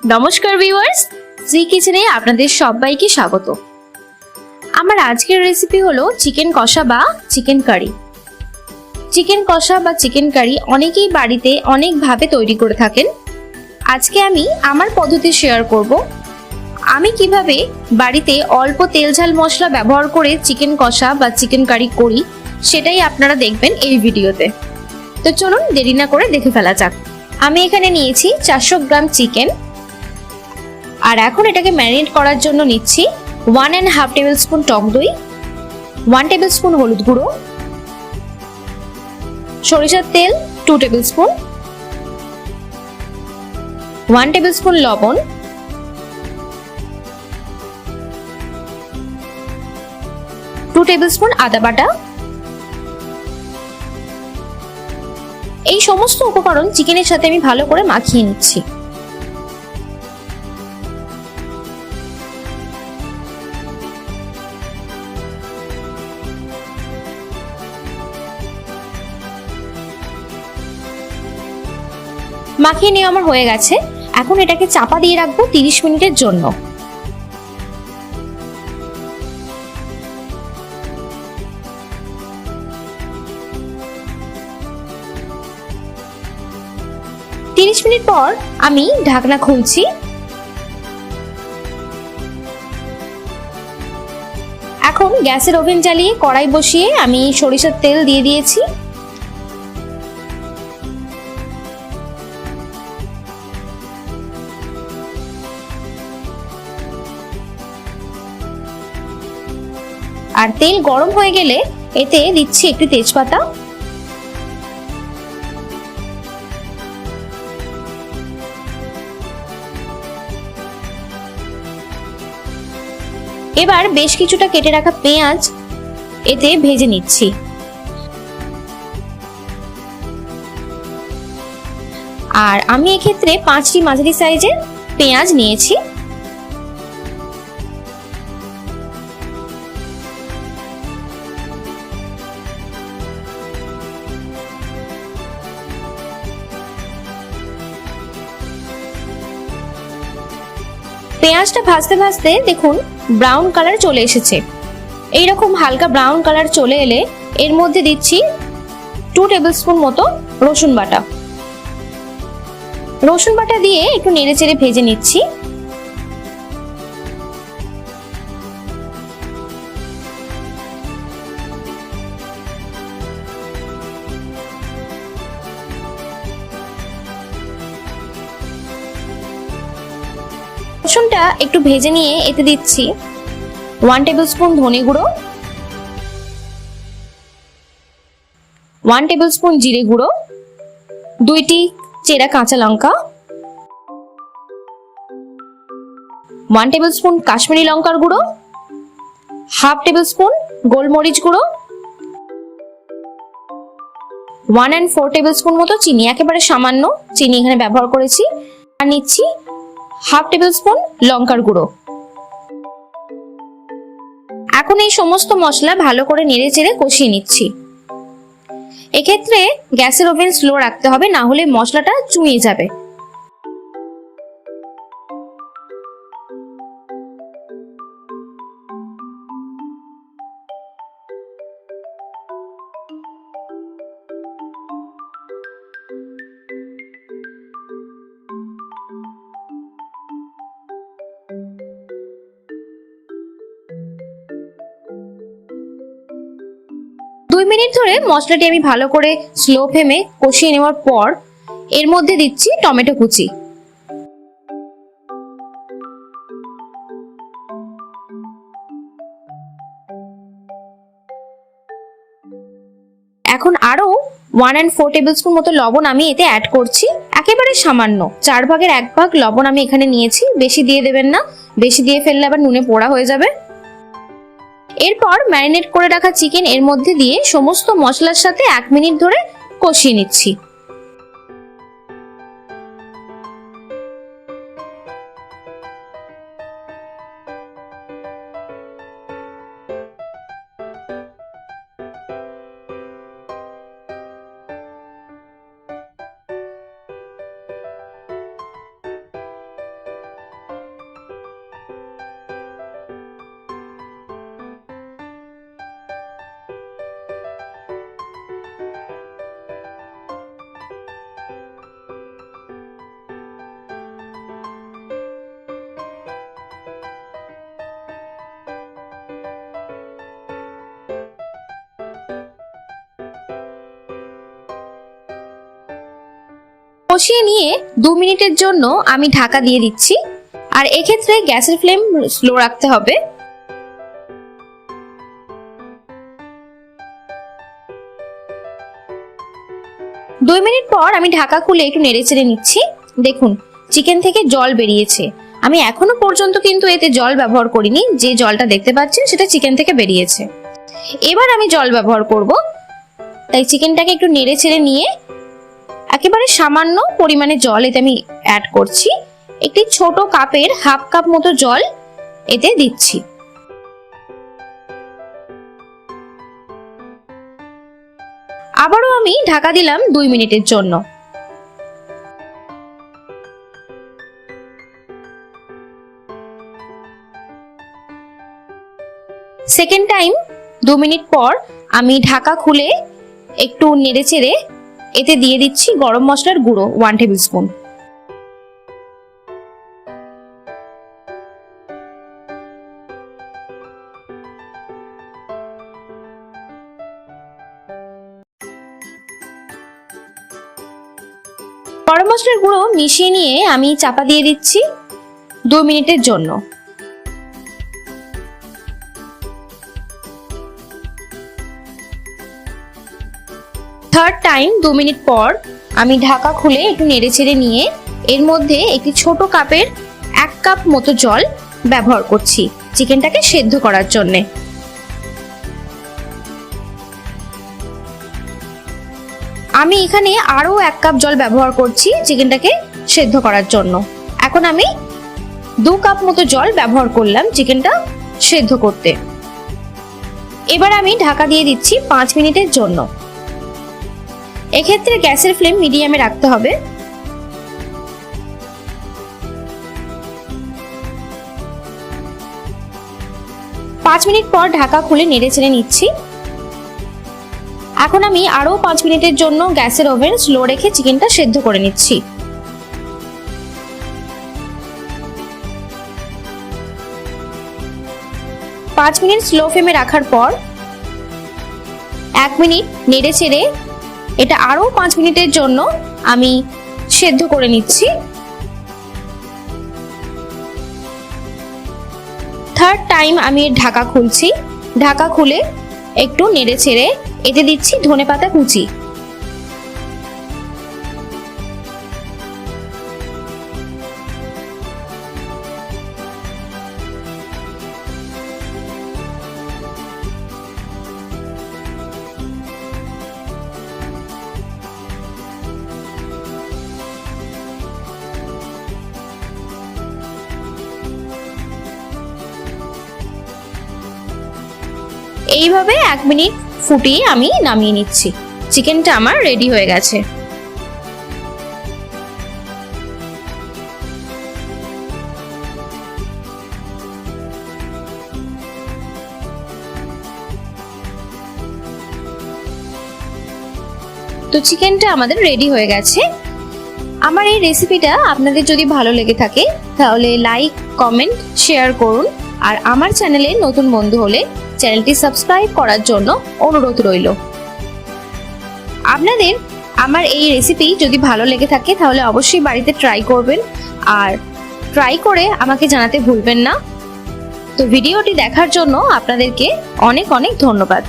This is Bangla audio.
নমস্কার ভিউয়ার্স, শ্রী কিচেনে আপনাদের সবাইকে স্বাগত। আমার আজকের রেসিপি হলো চিকেন কষা বা চিকেন কারি। চিকেন কষা বা চিকেন কারি অনেকেই বাড়িতে অনেকভাবে তৈরি করে থাকেন। আজকে আমি আমার পদ্ধতি শেয়ার করব। আমি কিভাবে বাড়িতে অল্প তেল ঝাল মশলা ব্যবহার করে চিকেন কষা বা চিকেন কারি করি সেটাই আপনারা দেখবেন এই ভিডিওতে। তো চলুন দেরি না করে দেখে ফেলা যাক। আমি এখানে নিয়েছি 400 গ্রাম চিকেন, আর এখন এটাকে ম্যারিনেট করার জন্য নিচ্ছি 1.5 টেবিলস্পুন টক দই, 1 টেবিলস্পুন হলুদ গুঁড়ো, সরিষার তেল 2 টেবিলস্পুন, 1 টেবিলস্পুন লবণ, 2 টেবিলস্পুন আদা বাটা। এই সমস্ত উপকরণ চিকেনের সাথে আমি ভালো করে মাখিয়ে নিচ্ছি। মাখিয়ে নিয়ে আমার হয়ে গেছে। এখন এটাকে চাপা দিয়ে রাখবো 30 মিনিটের জন্য। মিনিট পর আমি ঢাকনা খুলছি। এখন গ্যাসের ওভেন জ্বালিয়ে কড়াই বসিয়ে আমি সরিষার তেল দিয়ে দিয়েছি। আর তেল গরম হয়ে গেলে এতে দিচ্ছি একটু তেজপাতা, এবার বেশ কিছুটা কেটে রাখা পেঁয়াজ এতে ভেজে নিচ্ছি। আর আমি এক্ষেত্রে 5টি মাঝারি সাইজের পেঁয়াজ নিয়েছি। পেঁয়াজটা ভাজতে ভাজতে দেখুন ব্রাউন কালার চলে এসেছে। এইরকম হালকা ব্রাউন কালার চলে এলে এর মধ্যে দিচ্ছি 2 টেবিলস্পুন মতো রসুন বাটা। রসুন বাটা দিয়ে একটু নেড়েচেড়ে ভেজে নিচ্ছি। রসুনটা একটু ভেজে নিয়ে এতে দিচ্ছি 1 টেবিলস্পুন ধনে গুঁড়ো, 1 টেবিলস্পুন জিরে গুঁড়ো, 2টি চেরা কাঁচা লঙ্কা, 1 টেবিলস্পুন কাশ্মীরি লঙ্কার গুঁড়ো, 1/2 টেবিলস্পুন গোলমরিচ গুঁড়ো, 1 4 টেবিলস্পুন মতো চিনি, একেবারে সামান্য চিনি এখানে ব্যবহার করেছি। আর নিচ্ছি 1/2 টেবিলস্পুন লঙ্কার গুঁড়ো। এখন এই সমস্ত মশলা ভালো করে নেড়েচেড়ে কষিয়ে নিচ্ছি। এক্ষেত্রে গ্যাসের ওভেন স্লো রাখতে হবে, না হলে মশলাটা চুঁইয়ে যাবে। মিনিট ধরে মশলাটি আমি ভালো করে স্লো ফ্লেমে কষিয়ে নেওয়ার পর এর মধ্যে দিচ্ছি টমেটো কুচি। এখন আরো 1 4 টেবিলস্পুন মতো লবণ আমি এতে অ্যাড করছি, একেবারে সামান্য 4 ভাগের 1 ভাগ লবণ আমি এখানে নিয়েছি। বেশি দিয়ে দেবেন না, বেশি দিয়ে ফেললে আবার নুনে পোড়া হয়ে যাবে। এরপর ম্যারিনেট করে রাখা চিকেন এর মধ্যে দিয়ে সমস্ত মশলার সাথে 1 মিনিট ধরে কষিয়ে নিচ্ছি। কষিয়ে নিয়ে 2 মিনিটের জন্য আমি ঢাকা দিয়ে দিচ্ছি। আর এক্ষেত্রে গ্যাসের ফ্লেম স্লো রাখতে হবে। দুই মিনিট পর আমি ঢাকা খুলে একটু নেড়েচেড়ে নিচ্ছি। দেখুন চিকেন থেকে জল বেরিয়েছে। আমি এখনো পর্যন্ত কিন্তু এতে জল ব্যবহার করিনি, যে জলটা দেখতে পাচ্ছেন সেটা চিকেন থেকে বেরিয়েছে। এবার আমি জল ব্যবহার করব, তাই চিকেনটাকে একটু নেড়েচেড়ে নিয়ে একেবারে সামান্য পরিমাণে জল এতে আমি অ্যাড করছি। একটি ছোট কাপের হাফ কাপ মতো জল এতে দিচ্ছি। আবারও আমি ঢাকা দিলাম 2 মিনিটের জন্য। সেকেন্ড টাইম 2 মিনিট পর আমি ঢাকা খুলে একটু নেড়েচেড়ে এতে দিয়ে দিচ্ছি গরম মশলার গুঁড়ো 1 টেবিল স্পুন। গরম মশলার গুঁড়ো মিশিয়ে নিয়ে আমি চাপা দিয়ে দিচ্ছি 2 মিনিটের জন্য। থার্ড টাইম 2 মিনিট পর আমি ঢাকা খুলে একটু নেড়েচেড়ে নিয়ে এর মধ্যে একটি ছোট কাপের 1 কাপ মতো জল ব্যবহার করছি চিকেনটাকে সেদ্ধ করার জন্য। আমি এখানে আরো 1 কাপ জল ব্যবহার করছি চিকেনটাকে সেদ্ধ করার জন্য। এখন আমি 2 কাপ মতো জল ব্যবহার করলাম চিকেনটা সেদ্ধ করতে। এবার আমি ঢাকা দিয়ে দিচ্ছি 5 মিনিটের জন্য। এক্ষেত্রে গ্যাসের ফ্লেম মিডিয়ামে রাখতে হবে। 5 মিনিট পর ঢাকা খুলে নেড়েচেড়ে নিচ্ছি। এখন আমি আরো 5 মিনিটের জন্য গ্যাসের ওভেন স্লো রেখে চিকেনটা সেদ্ধ করে নিচ্ছি। পাঁচ মিনিট স্লো ফ্লেমে রাখার পর 1 মিনিট নেড়েচেড়ে এটা আরো 5 মিনিটের জন্য আমি সেদ্ধ করে নিচ্ছি। থার্ড টাইম আমি ঢাকা খুলছি। ঢাকা খুলে একটু নেড়েচেড়ে এতে দিচ্ছি ধনেপাতা কুচি। এইভাবে 1 মিনিট ফুটিয়ে আমি নামিয়ে নিচ্ছি। চিকেনটা আমার রেডি হয়ে গেছে। তো চিকেনটা আমাদের রেডি হয়ে গেছে। আমার এই রেসিপিটা আপনাদের যদি ভালো লেগে থাকে তাহলে লাইক, কমেন্ট, শেয়ার করুন। আর আমার চ্যানেলে নতুন বন্ধু হলে চ্যানেলটি সাবস্ক্রাইব করার জন্য অনুরোধ রইল। আপনাদের আমার এই রেসিপি যদি ভালো লেগে থাকে তাহলে অবশ্যই বাড়িতে ট্রাই করবেন, আর ট্রাই করে আমাকে জানাতে ভুলবেন না। তো ভিডিওটি দেখার জন্য আপনাদেরকে অনেক অনেক ধন্যবাদ।